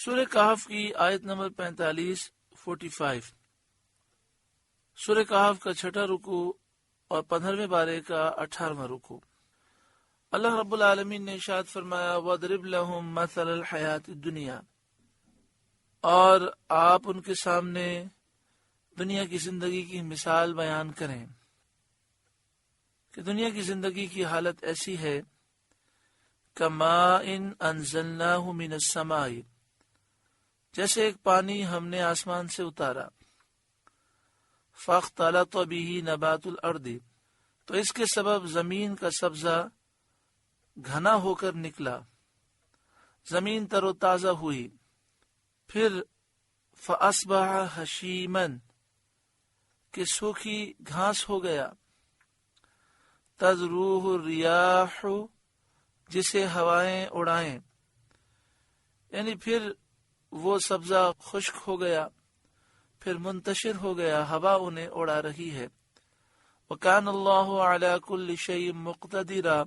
سورہ کہف کی آیت نمبر 45 سورہ کہف کا 6واں رکوع اور 15ویں بارے کا 18واں رکوع۔ اللہ رب العالمین نے ارشاد فرمایا وَاضْرِبْ لَهُمْ مَثَلَ الْحَيَاةِ الدُّنْيَا، اور آپ ان کے سامنے دنیا کی زندگی کی مثال بیان کریں کہ دنیا کی زندگی کی حالت ایسی ہے كَمَاءٍ أَنزَلْنَاهُ مِنَ السَّمَاءِ، جیسے ایک پانی ہم نے آسمان سے اتارا، فَاخْتَلَطَ بِهِ نَبَاتُ الْأَرْضِ، تو اس کے سبب زمین کا سبزہ گھنا ہو کر نکلا، زمین تر و تازہ ہوئی، پھر فَأَصْبَحَ هَشِيمًا، کہ سوکھی گھاس ہو گیا، تَذْرُوهُ الرِّيَاحُ، جسے ہوائیں اڑائیں، یعنی پھر وہ سبزہ خشک ہو گیا، پھر منتشر ہو گیا، ہوا انہیں اڑا رہی ہے۔ وَكَانَ اللَّهُ عَلَى كُلِّ شَيْءٍ مُقْتَدِرًا،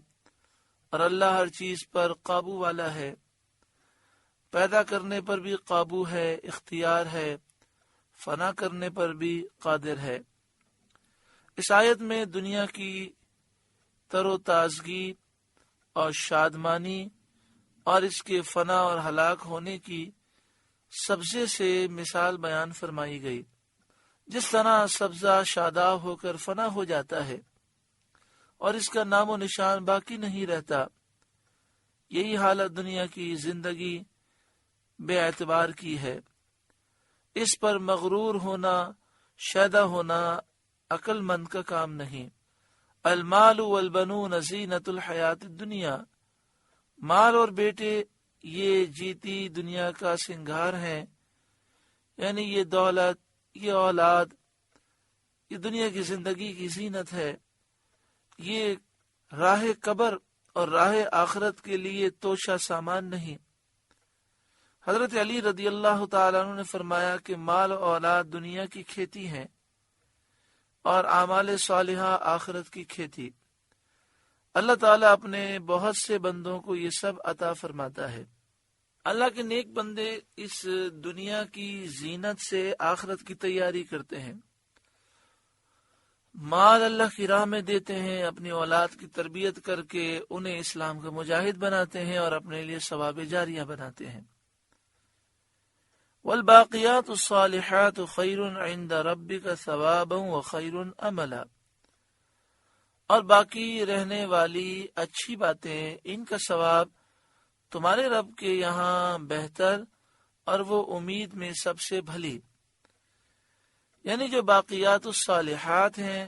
اور اللہ ہر چیز پر قابو والا ہے، پیدا کرنے پر بھی قابو ہے، اختیار ہے، فنا کرنے پر بھی قادر ہے۔ اس آیت میں دنیا کی تر و تازگی اور شادمانی اور اس کے فنا اور ہلاک ہونے کی سبزے سے مثال بیان فرمائی گئی۔ جس طرح سبزہ شاداب ہو کر فنا ہو جاتا ہے اور اس کا نام و نشان باقی نہیں رہتا، یہی حالت دنیا کی زندگی بے اعتبار کی ہے۔ اس پر مغرور ہونا، شیدا ہونا عقل مند کا کام نہیں۔ المال والبنون زینۃ الحیات الدنیا، مال اور بیٹے یہ جیتی دنیا کا سنگھار ہیں، یعنی یہ دولت، یہ اولاد، یہ دنیا کی زندگی کی زینت ہے، یہ راہ قبر اور راہ آخرت کے لیے توشہ سامان نہیں۔ حضرت علی رضی اللہ تعالیٰ عنہ نے فرمایا کہ مال و اولاد دنیا کی کھیتی ہیں اور اعمال صالحہ آخرت کی کھیتی۔ اللہ تعالیٰ اپنے بہت سے بندوں کو یہ سب عطا فرماتا ہے۔ اللہ کے نیک بندے اس دنیا کی زینت سے آخرت کی تیاری کرتے ہیں، مال اللہ کی راہ میں دیتے ہیں، اپنی اولاد کی تربیت کر کے انہیں اسلام کا مجاہد بناتے ہیں اور اپنے لیے ثواب جاریہ بناتے ہیں۔ والباقیات الصالحات خیر عند ربک ثوابا وخیر عملا، اور باقی رہنے والی اچھی باتیں، ان کا ثواب تمہارے رب کے یہاں بہتر اور وہ امید میں سب سے بھلی۔ یعنی جو باقیات الصالحات ہیں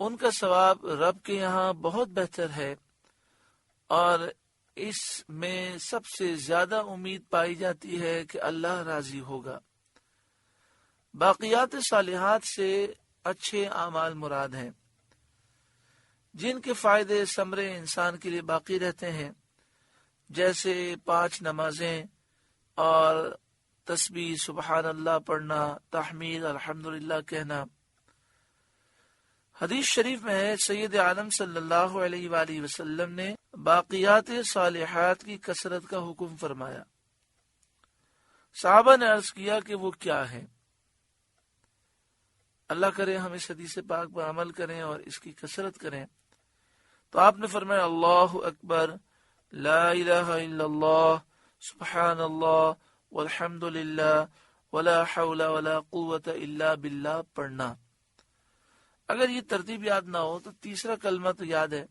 ان کا ثواب رب کے یہاں بہت بہتر ہے اور اس میں سب سے زیادہ امید پائی جاتی ہے کہ اللہ راضی ہوگا۔ باقیات صالحات سے اچھے اعمال مراد ہیں جن کے فائدے ثمرے انسان کے لیے باقی رہتے ہیں، جیسے 5 نمازیں اور تسبیح سبحان اللہ پڑھنا، تحمید الحمدللہ کہنا۔ حدیث شریف میں ہے سید عالم صلی اللہ علیہ وآلہ وسلم نے باقیات صالحات کی کثرت کا حکم فرمایا۔ صحابہ نے عرض کیا کہ وہ کیا ہے؟ اللہ کرے ہم اس حدیث پاک پر عمل کریں اور اس کی کثرت کریں۔ تو آپ نے فرمایا اللہ اکبر، لا الہ الا اللہ، سبحان اللہ، والحمد للہ، ولا حول ولا قوة الا باللہ پڑھنا۔ اگر یہ ترتیب یاد نہ ہو تو تیسرا کلمہ تو یاد ہے،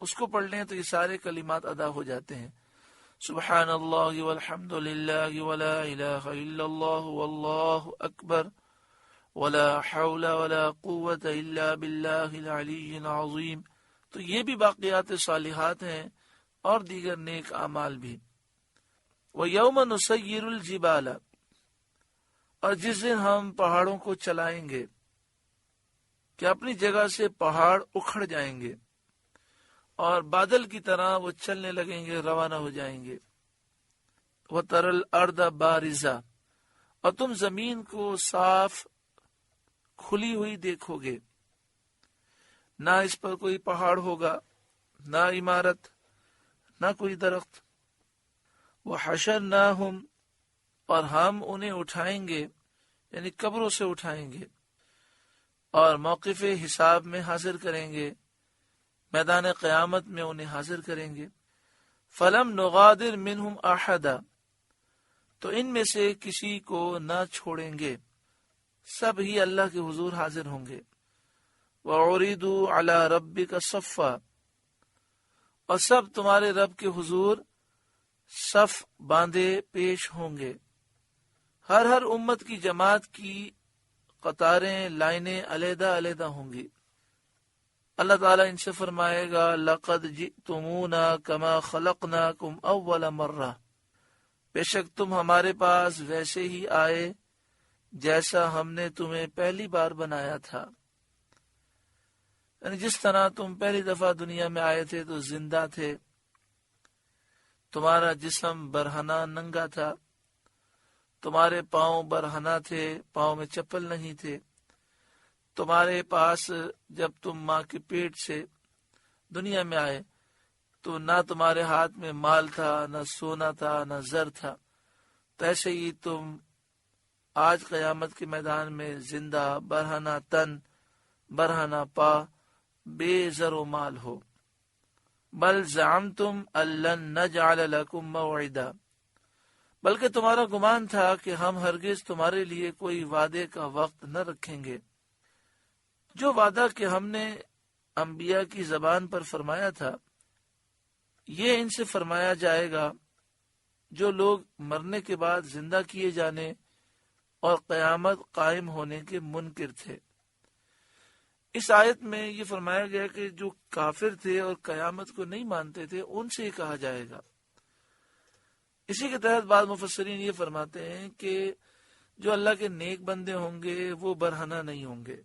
اس کو پڑھ لیں تو یہ سارے کلمات ادا ہو جاتے ہیں۔ سبحان اللہ والحمد للہ ولا الہ الا اللہ واللہ اکبر ولا حول ولا قوة الا باللہ العلی العظیم۔ تو یہ بھی باقیات صالحات ہیں اور دیگر نیک اعمال بھی۔ وَيَوْمَ نُسَيِّرُ الْجِبَالَ، اور جس دن ہم پہاڑوں کو چلائیں گے کہ اپنی جگہ سے پہاڑ اکھڑ جائیں گے اور بادل کی طرح وہ چلنے لگیں گے، روانہ ہو جائیں گے۔ وَتَرَى الْأَرْضَ بَارِزَةً، اور تم زمین کو صاف کھلی ہوئی دیکھو گے، نہ اس پر کوئی پہاڑ ہوگا، نہ عمارت، نہ کوئی درخت۔ وَحَشَرْنَاهُمْ اور ہم انہیں اٹھائیں گے، یعنی قبروں سے اٹھائیں گے اور موقف حساب میں حاضر کریں گے، میدان قیامت میں انہیں حاضر کریں گے۔ فلم نغادر منہم احدا، تو ان میں سے کسی کو نہ چھوڑیں گے، سب ہی اللہ کے حضور حاضر ہوں گے۔ وَعُرِضُوا عَلَى رَبِّكَ صَفًّا، اور سب تمہارے رب کے حضور صف باندھے پیش ہوں گے۔ ہر امت کی جماعت کی قطاریں، لائنیں علیحدہ علیحدہ ہوں گی۔ اللہ تعالیٰ ان سے فرمائے گا لَقَدْ جِئْتُمُونَا كَمَا خَلَقْنَاكُمْ أَوَّلَ مَرَّةٍ، بے شک تم ہمارے پاس ویسے ہی آئے جیسا ہم نے تمہیں پہلی بار بنایا تھا، یعنی جس طرح تم پہلی دفعہ دنیا میں آئے تھے تو زندہ تھے، تمہارا جسم برہنہ ننگا تھا، تمہارے پاؤں برہنہ تھے، پاؤں میں چپل نہیں تھے، تمہارے پاس جب تم ماں کے پیٹ سے دنیا میں آئے تو نہ تمہارے ہاتھ میں مال تھا، نہ سونا تھا، نہ زر تھا، تو ایسے ہی تم آج قیامت کے میدان میں زندہ، برہنہ تن، برہنہ پا، بے زر و مال ہو۔ بل زعمتم ان لن نجعل لکم موعدا، بلکہ تمہارا گمان تھا کہ ہم ہرگز تمہارے لیے کوئی وعدے کا وقت نہ رکھیں گے۔ جو وعدہ کہ ہم نے انبیاء کی زبان پر فرمایا تھا، یہ ان سے فرمایا جائے گا جو لوگ مرنے کے بعد زندہ کیے جانے اور قیامت قائم ہونے کے منکر تھے۔ اس آیت میں یہ فرمایا گیا کہ جو کافر تھے اور قیامت کو نہیں مانتے تھے ان سے یہ کہا جائے گا۔ اسی کے تحت بعض مفسرین یہ فرماتے ہیں کہ جو اللہ کے نیک بندے ہوں گے وہ برہنہ نہیں ہوں گے،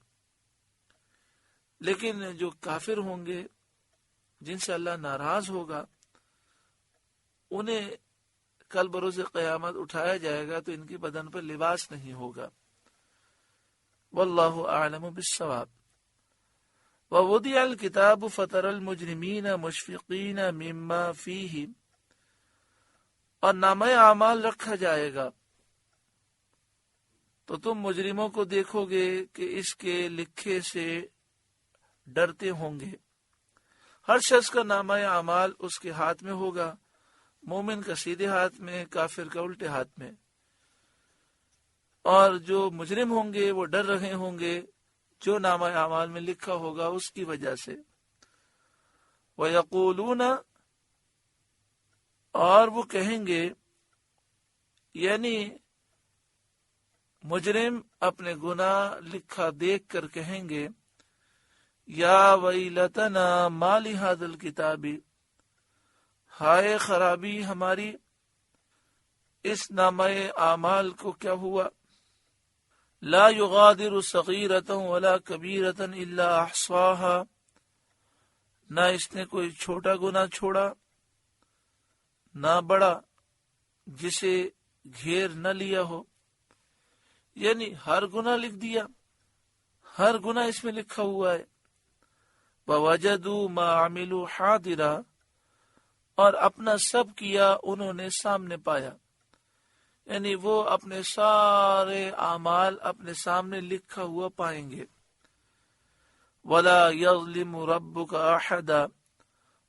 لیکن جو کافر ہوں گے جن سے اللہ ناراض ہوگا انہیں کل بروز قیامت اٹھایا جائے گا تو ان کی بدن پر لباس نہیں ہوگا۔ واللہ اعلم بالصواب۔ ووضع الکتاب فتر المجرمین مشفقین مما فیہ، اور نامہ اعمال رکھا جائے گا تو تم مجرموں کو دیکھو گے کہ اس کے لکھے سے ڈرتے ہوں گے۔ ہر شخص کا نامہ اعمال اس کے ہاتھ میں ہوگا، مومن کا سیدھے ہاتھ میں، کافر کا الٹے ہاتھ میں، اور جو مجرم ہوں گے وہ ڈر رہے ہوں گے جو نامہ اعمال میں لکھا ہوگا اس کی وجہ سے۔ وَيَقُولُونَ، اور وہ کہیں گے، یعنی مجرم اپنے گناہ لکھا دیکھ کر کہیں گے یا ویلتنا ما لہذا الکتاب، ہائے خرابی ہماری، اس نامہ اعمال کو کیا ہوا، لا یغادر صغیرۃ ولا کبیرۃ الا احصاها، نہ اس نے کوئی چھوٹا گناہ چھوڑا نہ بڑا جسے گھیر نہ لیا ہو، یعنی ہر گناہ لکھ دیا، ہر گناہ اس میں لکھا ہوا ہے۔ وَوَجَدُوا مَا عَمِلُوا حَاضِرًا، اور اپنا سب کیا انہوں نے سامنے پایا، یعنی وہ اپنے سارے اعمال اپنے سامنے لکھا ہوا پائیں گے۔ وَلَا يَظْلِمُ رَبُّكَ أَحَدًا،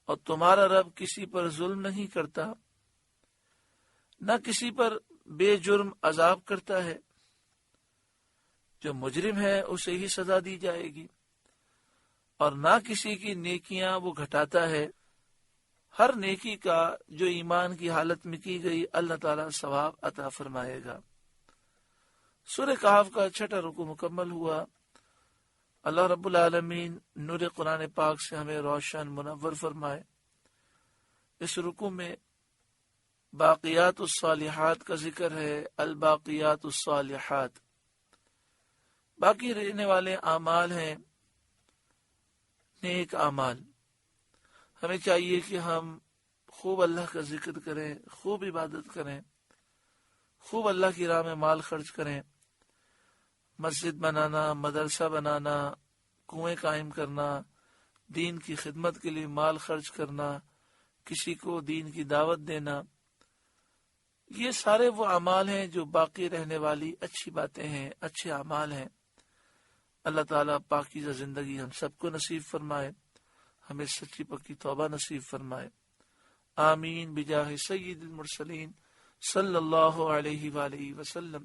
اور تمہارا رب کسی پر ظلم نہیں کرتا، نہ کسی پر بے جرم عذاب کرتا ہے، جو مجرم ہے اسے ہی سزا دی جائے گی، اور نہ کسی کی نیکیاں وہ گھٹاتا ہے، ہر نیکی کا جو ایمان کی حالت میں کی گئی اللہ تعالیٰ ثواب عطا فرمائے گا۔ سورہ کہف کا 6واں رکوع مکمل ہوا۔ اللہ رب العالمین نور قرآن پاک سے ہمیں روشن منور فرمائے۔ اس رکوع میں باقیات الصالحات کا ذکر ہے، الباقیات الصالحات، باقی رہنے والے اعمال ہیں نیک اعمال۔ ہمیں چاہیے کہ ہم خوب اللہ کا ذکر کریں، خوب عبادت کریں، خوب اللہ کی راہ میں مال خرچ کریں، مسجد بنانا، مدرسہ بنانا، کنویں قائم کرنا، دین کی خدمت کے لیے مال خرچ کرنا، کسی کو دین کی دعوت دینا، یہ سارے وہ اعمال ہیں جو باقی رہنے والی اچھی باتیں ہیں، اچھے اعمال ہیں۔ اللہ تعالیٰ پاکیزہ زندگی ہم سب کو نصیب فرمائے، ہمیں سچی پکی توبہ نصیب فرمائے۔ آمین بجاہ سید المرسلین صلی اللہ علیہ وآلہ وسلم۔